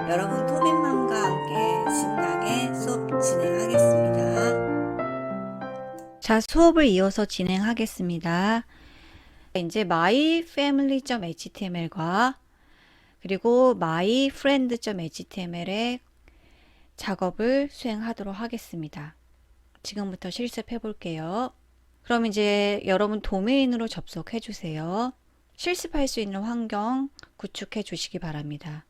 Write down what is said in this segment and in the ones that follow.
여러분 토민맘과 함께 신나게 수업 진행하겠습니다. 자, 수업을 이어서 진행하겠습니다. 이제 myfamily.html과 그리고 myfriend.html의 작업을 수행하도록 하겠습니다. 지금부터 실습해 볼게요. 그럼 이제 여러분 도메인으로 접속해 주세요. 실습할 수 있는 환경 구축해 주시기 바랍니다.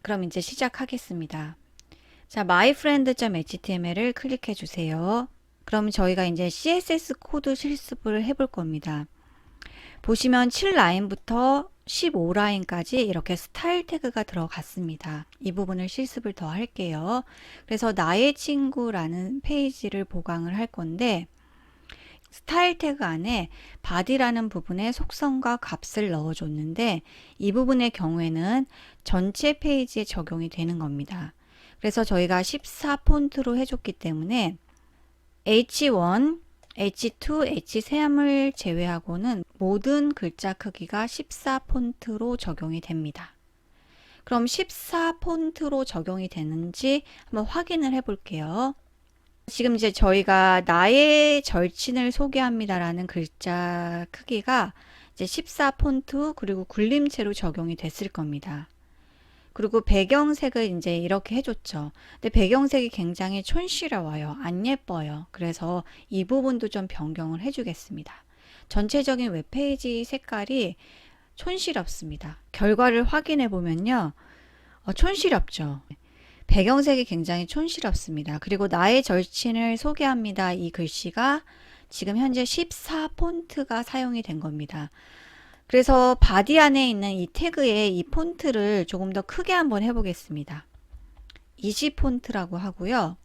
그럼 이제 시작하겠습니다. 자, myfriend.html을 클릭해 주세요. 그럼 저희가 이제 CSS 코드 실습을 해볼 겁니다. 보시면 7라인부터 15라인까지 이렇게 스타일 태그가 들어갔습니다. 이 부분을 실습을 더 할게요. 그래서 나의 친구라는 페이지를 보강을 할 건데 스타일 태그 안에 body라는 부분에 속성과 값을 넣어줬는데 이 부분의 경우에는 전체 페이지에 적용이 되는 겁니다. 그래서 저희가 14 폰트로 해줬기 때문에 H1, H2, H3을 제외하고는 모든 글자 크기가 14 폰트로 적용이 됩니다. 그럼 14 폰트로 적용이 되는지 한번 확인을 해 볼게요. 지금 이제 저희가 나의 절친을 소개합니다라는 글자 크기가 이제 14 폰트 그리고 굴림체로 적용이 됐을 겁니다. 그리고 배경색을 이제 이렇게 해줬죠. 근데 배경색이 굉장히 촌스러워요. 안 예뻐요. 그래서 이 부분도 좀 변경을 해주겠습니다. 전체적인 웹페이지 색깔이 촌스럽습니다. 결과를 확인해 보면요. 촌스럽죠. 배경색이 굉장히 촌스럽습니다. 그리고 나의 절친을 소개합니다. 이 글씨가 지금 현재 14 폰트가 사용이 된 겁니다. 그래서 바디 안에 있는 이 태그의 이 폰트를 조금 더 크게 한번 해보겠습니다. 20 폰트라고 하고요.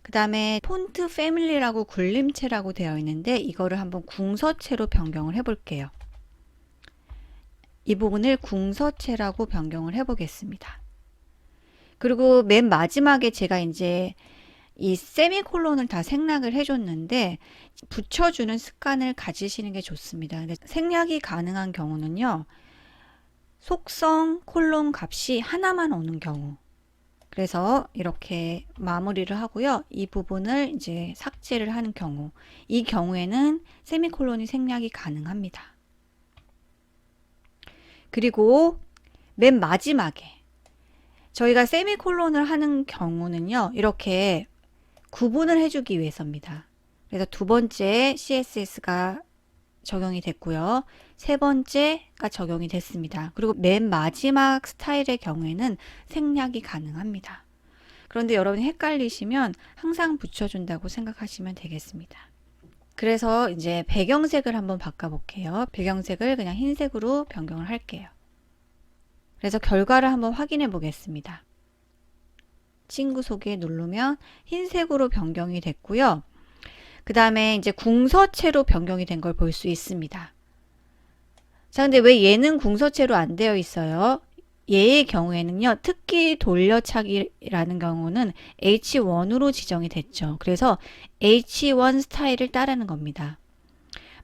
그 다음에 폰트 패밀리라고 굴림체라고 되어 있는데 이거를 한번 궁서체로 변경을 해볼게요. 이 부분을 궁서체라고 변경을 해보겠습니다. 그리고 맨 마지막에 제가 이제 이 세미콜론을 다 생략을 해줬는데 붙여주는 습관을 가지시는 게 좋습니다. 근데 생략이 가능한 경우는요. 속성 콜론 값이 하나만 오는 경우. 그래서 이렇게 마무리를 하고요. 이 부분을 이제 삭제를 하는 경우. 이 경우에는 세미콜론이 생략이 가능합니다. 그리고 맨 마지막에 저희가 세미콜론을 하는 경우는요. 이렇게 구분을 해주기 위해서입니다. 그래서 두 번째 CSS가 적용이 됐고요. 세 번째가 적용이 됐습니다. 그리고 맨 마지막 스타일의 경우에는 생략이 가능합니다. 그런데 여러분이 헷갈리시면 항상 붙여준다고 생각하시면 되겠습니다. 그래서 이제 배경색을 한번 바꿔볼게요. 배경색을 그냥 흰색으로 변경을 할게요. 그래서 결과를 한번 확인해 보겠습니다. 친구 소개 누르면 흰색으로 변경이 됐고요. 그 다음에 이제 궁서체로 변경이 된 걸 볼 수 있습니다. 자, 근데 왜 얘는 궁서체로 안 되어 있어요? 얘의 경우에는요, 특기 돌려차기라는 경우는 H1으로 지정이 됐죠. 그래서 H1 스타일을 따르는 겁니다.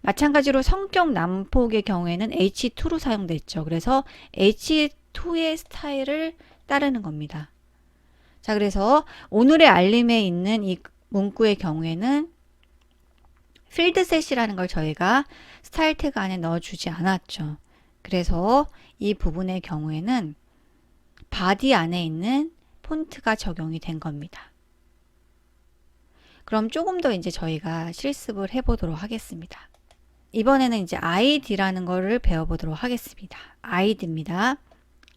마찬가지로 성격 난폭의 경우에는 H2로 사용됐죠. 그래서 H2의 스타일을 따르는 겁니다. 자, 그래서 오늘의 알림에 있는 이 문구의 경우에는 필드셋이라는 걸 저희가 스타일 태그 안에 넣어주지 않았죠. 그래서 이 부분의 경우에는 바디 안에 있는 폰트가 적용이 된 겁니다. 그럼 조금 더 이제 저희가 실습을 해보도록 하겠습니다. 이번에는 이제 id라는 거를 배워보도록 하겠습니다. id입니다.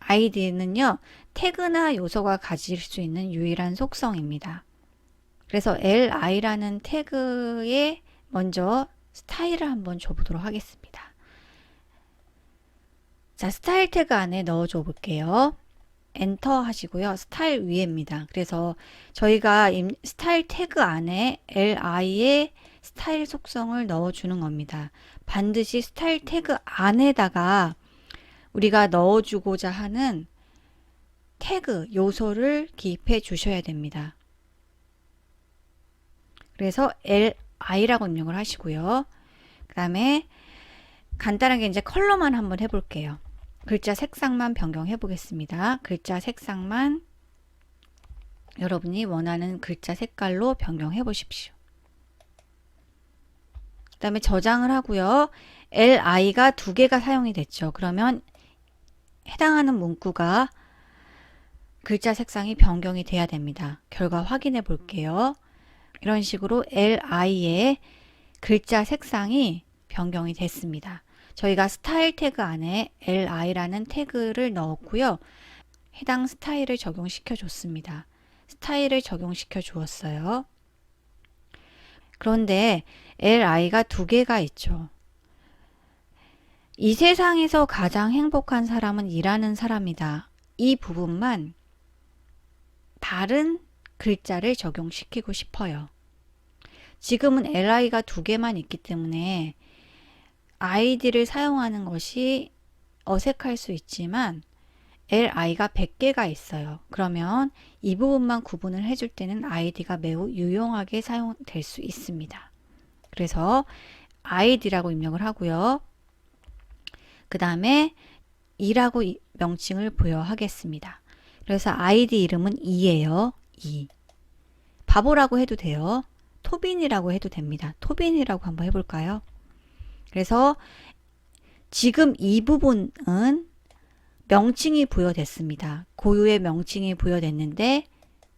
id는요, 태그나 요소가 가질 수 있는 유일한 속성입니다. 그래서 li라는 태그에 먼저 스타일을 한번 줘보도록 하겠습니다. 자, 스타일 태그 안에 넣어줘 볼게요. 엔터 하시고요. 스타일 위에입니다. 그래서 저희가 스타일 태그 안에 li의 스타일 속성을 넣어주는 겁니다. 반드시 스타일 태그 안에다가 우리가 넣어주고자 하는 태그 요소를 기입해 주셔야 됩니다. 그래서 li라고 입력을 하시고요. 그 다음에 간단하게 이제 컬러만 한번 해볼게요. 글자 색상만 변경해 보겠습니다. 글자 색상만 여러분이 원하는 글자 색깔로 변경해 보십시오. 그 다음에 저장을 하고요. li가 2개가 사용이 됐죠. 그러면 해당하는 문구가 글자 색상이 변경이 돼야 됩니다. 결과 확인해 볼게요. 이런 식으로 li의 글자 색상이 변경이 됐습니다. 저희가 스타일 태그 안에 li라는 태그를 넣었고요. 해당 스타일을 적용시켜 줬습니다. 스타일을 적용시켜 주었어요. 그런데 li가 2개가 있죠. 이 세상에서 가장 행복한 사람은 일하는 사람이다. 이 부분만 다른 글자를 적용시키고 싶어요. 지금은 li가 2개만 있기 때문에 id를 사용하는 것이 어색할 수 있지만 li가 100개가 있어요. 그러면 이 부분만 구분을 해줄 때는 id가 매우 유용하게 사용될 수 있습니다. 그래서 id라고 입력을 하고요. 그 다음에 이라고 명칭을 부여하겠습니다. 그래서 id 이름은 이예요. 이. 바보라고 해도 돼요. 토빈이라고 해도 됩니다. 토빈이라고 한번 해볼까요? 그래서 지금 이 부분은 명칭이 부여됐습니다. 고유의 명칭이 부여됐는데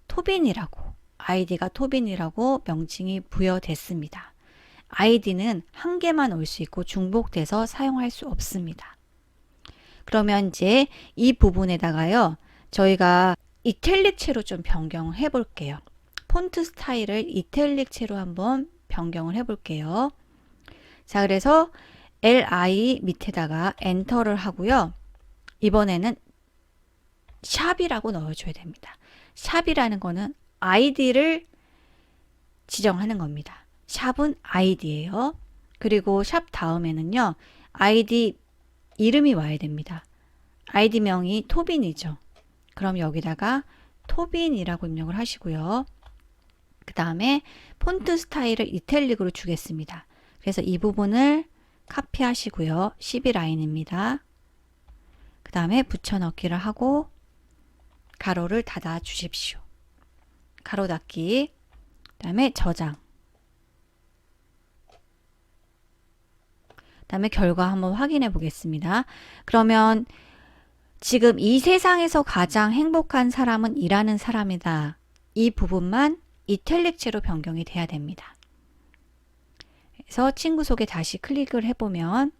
토빈이라고, id가 토빈이라고 명칭이 부여됐습니다. id는 한 개만 올 수 있고 중복돼서 사용할 수 없습니다. 그러면 이제 이 부분에다가요, 저희가 이탈릭체로 좀 변경을 해 볼게요. 폰트 스타일을 이탈릭체로 한번 변경을 해 볼게요. 자, 그래서 li 밑에다가 엔터를 하고요. 이번에는 샵이라고 넣어줘야 됩니다. 샵이라는 거는 id를 지정하는 겁니다. 샵은 id예요. 그리고 샵 다음에는요, id 이름이 와야 됩니다. id 명이 토빈이죠. 그럼 여기다가 토빈이라고 입력을 하시고요. 그 다음에 폰트 스타일을 이탈릭으로 주겠습니다. 그래서 이 부분을 카피하시고요. 12라인입니다. 그 다음에 붙여넣기를 하고 가로를 닫아 주십시오. 가로 닫기. 그 다음에 저장. 그 다음에 결과 한번 확인해 보겠습니다. 그러면 지금 이 세상에서 가장 행복한 사람은 일하는 사람이다. 이 부분만 이탈릭체로 변경이 돼야 됩니다. 그래서 친구 속에 다시 클릭을 해보면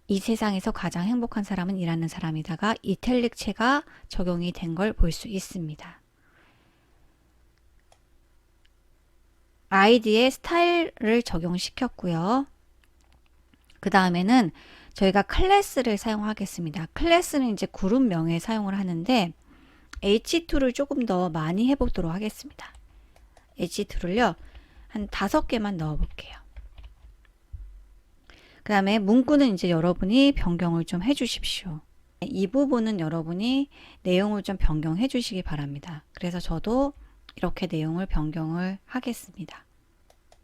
이 세상에서 가장 행복한 사람은 일하는 사람이다가 이탈릭체가 적용이 된 걸 볼 수 있습니다. id의 스타일을 적용시켰고요. 그 다음에는 저희가 클래스를 사용하겠습니다. 클래스는 이제 그룹명에 사용을 하는데 h2를 조금 더 많이 해보도록 하겠습니다. h2를요 한 5개만 넣어 볼게요. 그 다음에 문구는 이제 여러분이 변경을 좀 해 주십시오. 이 부분은 여러분이 내용을 좀 변경해 주시기 바랍니다. 그래서 저도 이렇게 내용을 변경을 하겠습니다.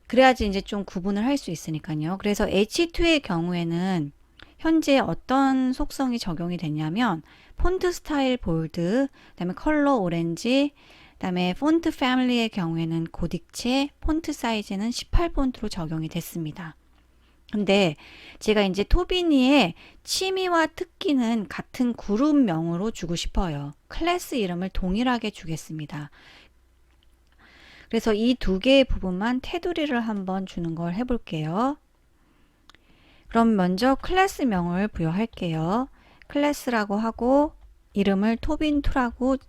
그래야지 이제 좀 구분을 할 수 있으니까요. 그래서 h2의 경우에는 현재 어떤 속성이 적용이 됐냐면 폰트 스타일 볼드, 그다음에 컬러 오렌지, 그다음에 폰트 패밀리의 경우에는 고딕체, 폰트 사이즈는 18폰트로 적용이 됐습니다. 근데 제가 이제 토비니의 취미와 특기는 같은 그룹명으로 주고 싶어요. 클래스 이름을 동일하게 주겠습니다. 그래서 이 2개의 부분만 테두리를 한번 주는 걸 해볼게요. 그럼 먼저 클래스명을 부여할게요. 클래스라고 하고 이름을 토빈2라고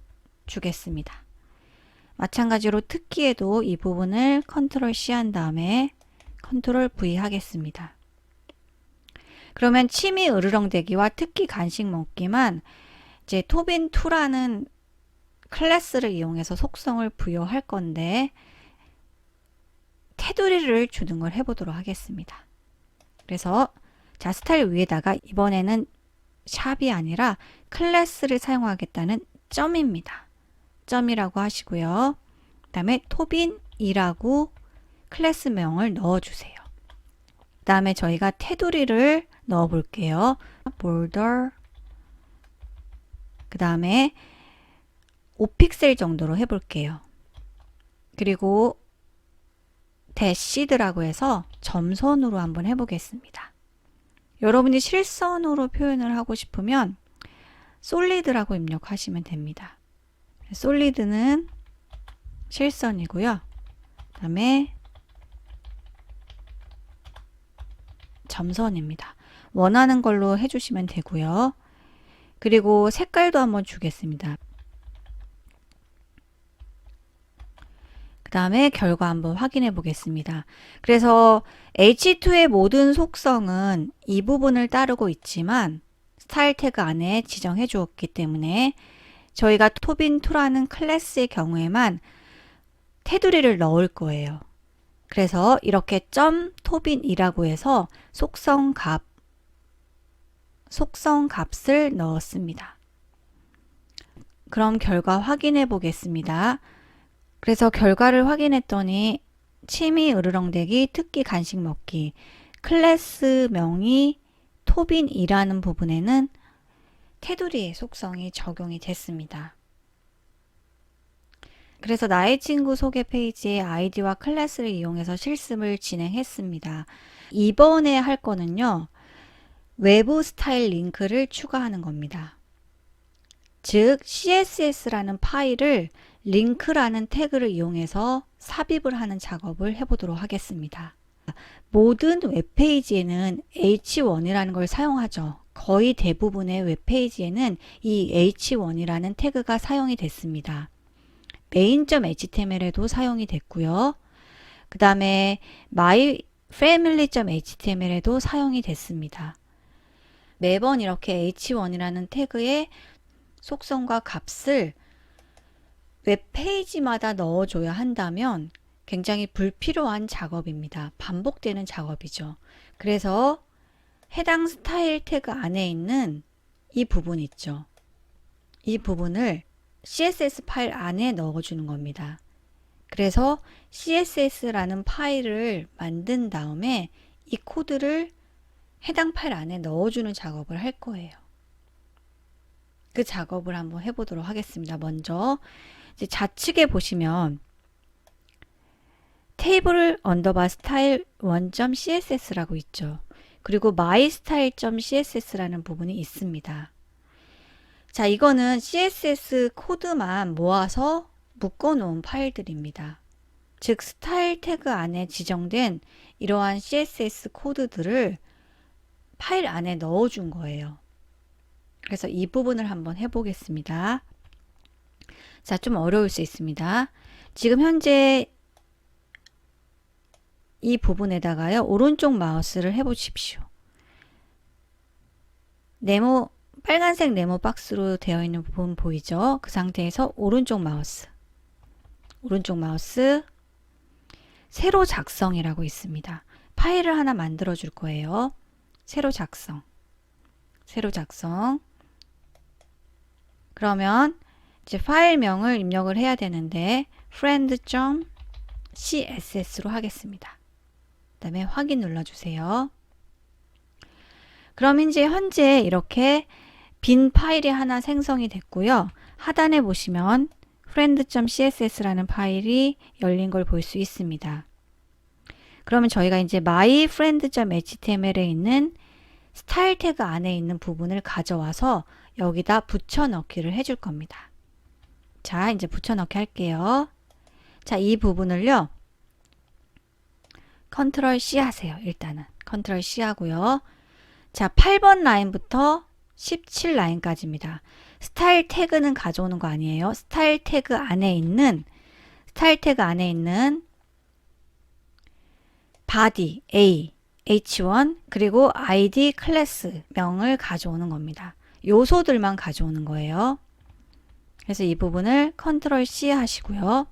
주겠습니다. 마찬가지로 특기에도 이 부분을 컨트롤 C 한 다음에 컨트롤 V 하겠습니다. 그러면 취미 으르렁대기와 특기 간식 먹기만 이제 토빈2라는 클래스를 이용해서 속성을 부여할 건데 테두리를 주는 걸 해보도록 하겠습니다. 그래서 자 스타일 위에다가 이번에는 샵이 아니라 클래스를 사용하겠다는 점입니다. 점이라고 하시고요. 그 다음에 토빈이라고 클래스명을 넣어주세요. 그 다음에 저희가 테두리를 넣어 볼게요. border 다음에 5픽셀 정도로 해볼게요. 그리고 대시드라고 해서 점선으로 한번 해보겠습니다. 여러분이 실선으로 표현을 하고 싶으면 솔리드라고 입력하시면 됩니다. 솔리드는 실선이고요. 그 다음에 점선입니다. 원하는 걸로 해주시면 되고요. 그리고 색깔도 한번 주겠습니다. 그 다음에 결과 한번 확인해 보겠습니다. 그래서 H2의 모든 속성은 이 부분을 따르고 있지만 스타일 태그 안에 지정해 주었기 때문에 저희가 토빈2라는 클래스의 경우에만 테두리를 넣을 거예요. 그래서 이렇게 점 토빈이라고 해서 속성값을 넣었습니다. 그럼 결과 확인해 보겠습니다. 그래서 결과를 확인했더니 취미 으르렁대기 특기 간식 먹기 클래스명이 토빈이라는 부분에는 테두리의 속성이 적용이 됐습니다. 그래서 나의 친구 소개 페이지의 아이디와 클래스를 이용해서 실습을 진행했습니다. 이번에 할 거는요. 외부 스타일 링크를 추가하는 겁니다. 즉 CSS라는 파일을 링크라는 태그를 이용해서 삽입을 하는 작업을 해보도록 하겠습니다. 모든 웹페이지에는 H1이라는 걸 사용하죠. 거의 대부분의 웹페이지에는 이 H1이라는 태그가 사용이 됐습니다. main.html에도 사용이 됐고요. 그 다음에 myfamily.html에도 사용이 됐습니다. 매번 이렇게 H1이라는 태그의 속성과 값을 웹페이지마다 넣어줘야 한다면 굉장히 불필요한 작업입니다. 반복되는 작업이죠. 그래서 해당 스타일 태그 안에 있는 이 부분 있죠. 이 부분을 CSS 파일 안에 넣어주는 겁니다. 그래서 CSS라는 파일을 만든 다음에 이 코드를 해당 파일 안에 넣어주는 작업을 할 거예요. 그 작업을 한번 해보도록 하겠습니다. 먼저 이제 좌측에 보시면 테이블 언더바 스타일 1.css라고 있죠. 그리고 mystyle.css라는 부분이 있습니다. 자, 이거는 CSS 코드만 모아서 묶어 놓은 파일들입니다. 즉 스타일 태그 안에 지정된 이러한 CSS 코드들을 파일 안에 넣어 준 거예요. 그래서 이 부분을 한번 해보겠습니다. 자, 좀 어려울 수 있습니다. 지금 현재 이 부분에다가요, 오른쪽 마우스를 해보십시오. 네모, 빨간색 네모 박스로 되어 있는 부분 보이죠? 그 상태에서 오른쪽 마우스, 새로 작성이라고 있습니다. 파일을 하나 만들어 줄 거예요. 새로 작성. 그러면 이제 파일명을 입력을 해야 되는데 friend.css로 하겠습니다. 그 다음에 확인 눌러주세요. 그럼 이제 현재 이렇게 빈 파일이 하나 생성이 됐고요. 하단에 보시면 friend.css라는 파일이 열린 걸 볼 수 있습니다. 그러면 저희가 이제 myfriend.html에 있는 스타일 태그 안에 있는 부분을 가져와서 여기다 붙여넣기를 해줄 겁니다. 자, 이제 붙여넣기 할게요. 자, 이 부분을요. 컨트롤 C 하세요. 일단은 컨트롤 C 하고요. 자, 8번 라인부터 17 라인까지입니다. 스타일 태그는 가져오는 거 아니에요. 스타일 태그 안에 있는 body A, H1 그리고 ID 클래스 명을 가져오는 겁니다. 요소들만 가져오는 거예요. 그래서 이 부분을 컨트롤 C 하시고요.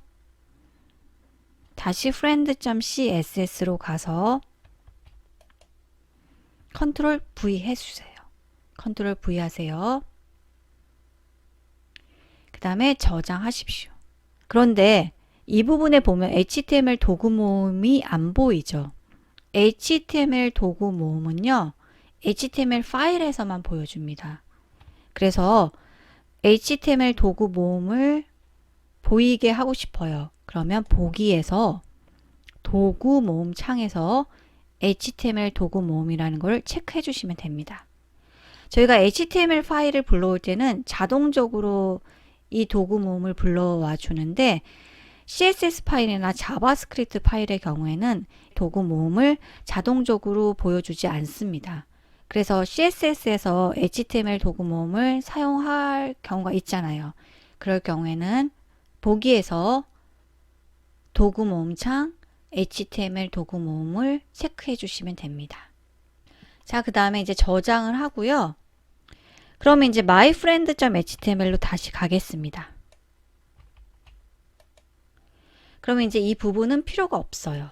다시 friend.css로 가서 컨트롤 V 해주세요. 컨트롤 V 하세요. 그 다음에 저장하십시오. 그런데 이 부분에 보면 HTML 도구 모음이 안 보이죠. HTML 도구 모음은요, HTML 파일에서만 보여줍니다. 그래서 HTML 도구 모음을 보이게 하고 싶어요. 그러면 보기에서 도구 모음 창에서 HTML 도구 모음이라는 걸 체크해 주시면 됩니다. 저희가 HTML 파일을 불러올 때는 자동적으로 이 도구 모음을 불러와 주는데 CSS 파일이나 자바스크립트 파일의 경우에는 도구 모음을 자동적으로 보여주지 않습니다. 그래서 CSS에서 HTML 도구 모음을 사용할 경우가 있잖아요. 그럴 경우에는 보기에서 도구 모음 창 HTML 도구 모음을 체크해 주시면 됩니다. 자, 그 다음에 이제 저장을 하고요. 그러면 이제 myfriend.html로 다시 가겠습니다. 그러면 이제 이 부분은 필요가 없어요.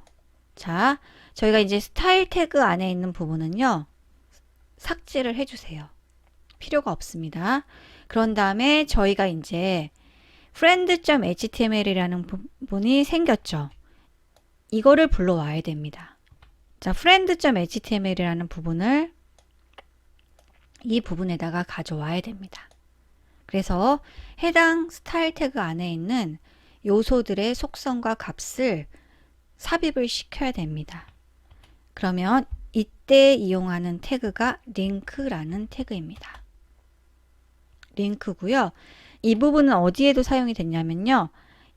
자, 저희가 이제 스타일 태그 안에 있는 부분은요, 삭제를 해주세요. 필요가 없습니다. 그런 다음에 저희가 이제 friend.html이라는 부분이 생겼죠. 이거를 불러와야 됩니다. 자, friend.html이라는 부분을 이 부분에다가 가져와야 됩니다. 그래서 해당 스타일 태그 안에 있는 요소들의 속성과 값을 삽입을 시켜야 됩니다. 그러면 이때 이용하는 태그가 링크라는 태그입니다. 링크고요. 이 부분은 어디에도 사용이 됐냐면요.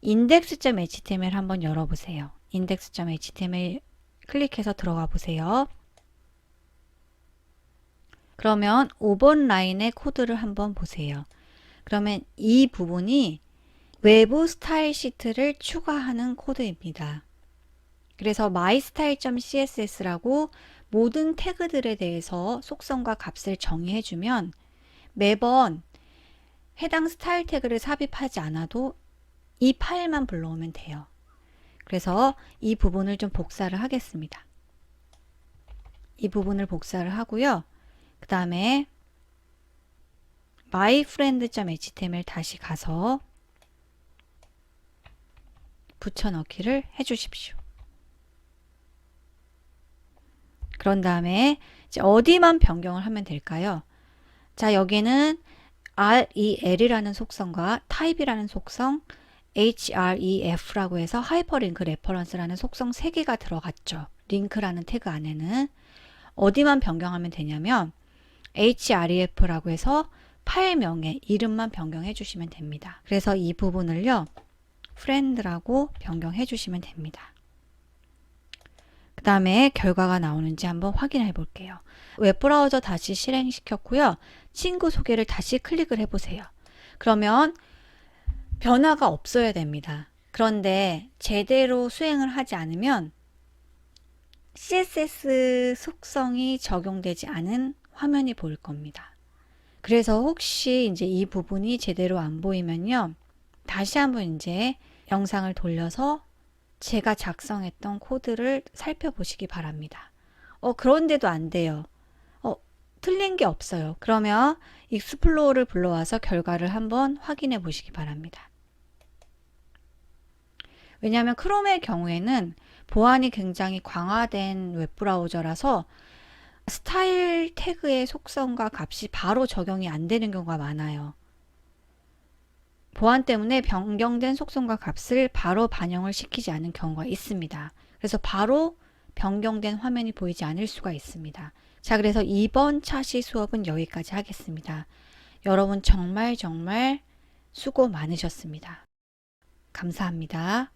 index.html 한번 열어보세요. index.html 클릭해서 들어가 보세요. 그러면 5번 라인의 코드를 한번 보세요. 그러면 이 부분이 외부 스타일 시트를 추가하는 코드입니다. 그래서 mystyle.css라고 모든 태그들에 대해서 속성과 값을 정의해주면 매번 해당 스타일 태그를 삽입하지 않아도 이 파일만 불러오면 돼요. 그래서 이 부분을 좀 복사를 하겠습니다. 이 부분을 복사를 하고요. 그 다음에 myfriend.html 다시 가서 붙여넣기를 해주십시오. 그런 다음에 이제 어디만 변경을 하면 될까요? 자, 여기는 rel이라는 속성과 type이라는 속성, href라고 해서 하이퍼링크 레퍼런스라는 속성 3개가 들어갔죠. 링크라는 태그 안에는 어디만 변경하면 되냐면 href라고 해서 파일명의 이름만 변경해 주시면 됩니다. 그래서 이 부분을요, friend라고 변경해 주시면 됩니다. 그 다음에 결과가 나오는지 한번 확인해 볼게요. 웹브라우저 다시 실행시켰고요. 친구 소개를 다시 클릭을 해보세요. 그러면 변화가 없어야 됩니다. 그런데 제대로 수행을 하지 않으면 CSS 속성이 적용되지 않은 화면이 보일 겁니다. 그래서 혹시 이제 이 부분이 제대로 안 보이면요. 다시 한번 이제 영상을 돌려서 제가 작성했던 코드를 살펴보시기 바랍니다. 그런데도 안 돼요. 틀린 게 없어요. 그러면 익스플로어를 불러와서 결과를 한번 확인해 보시기 바랍니다. 왜냐하면 크롬의 경우에는 보안이 굉장히 강화된 웹브라우저라서 스타일 태그의 속성과 값이 바로 적용이 안 되는 경우가 많아요. 보안 때문에 변경된 속성과 값을 바로 반영을 시키지 않은 경우가 있습니다. 그래서 바로 변경된 화면이 보이지 않을 수가 있습니다. 자, 그래서 이번 차시 수업은 여기까지 하겠습니다. 여러분 정말 수고 많으셨습니다. 감사합니다.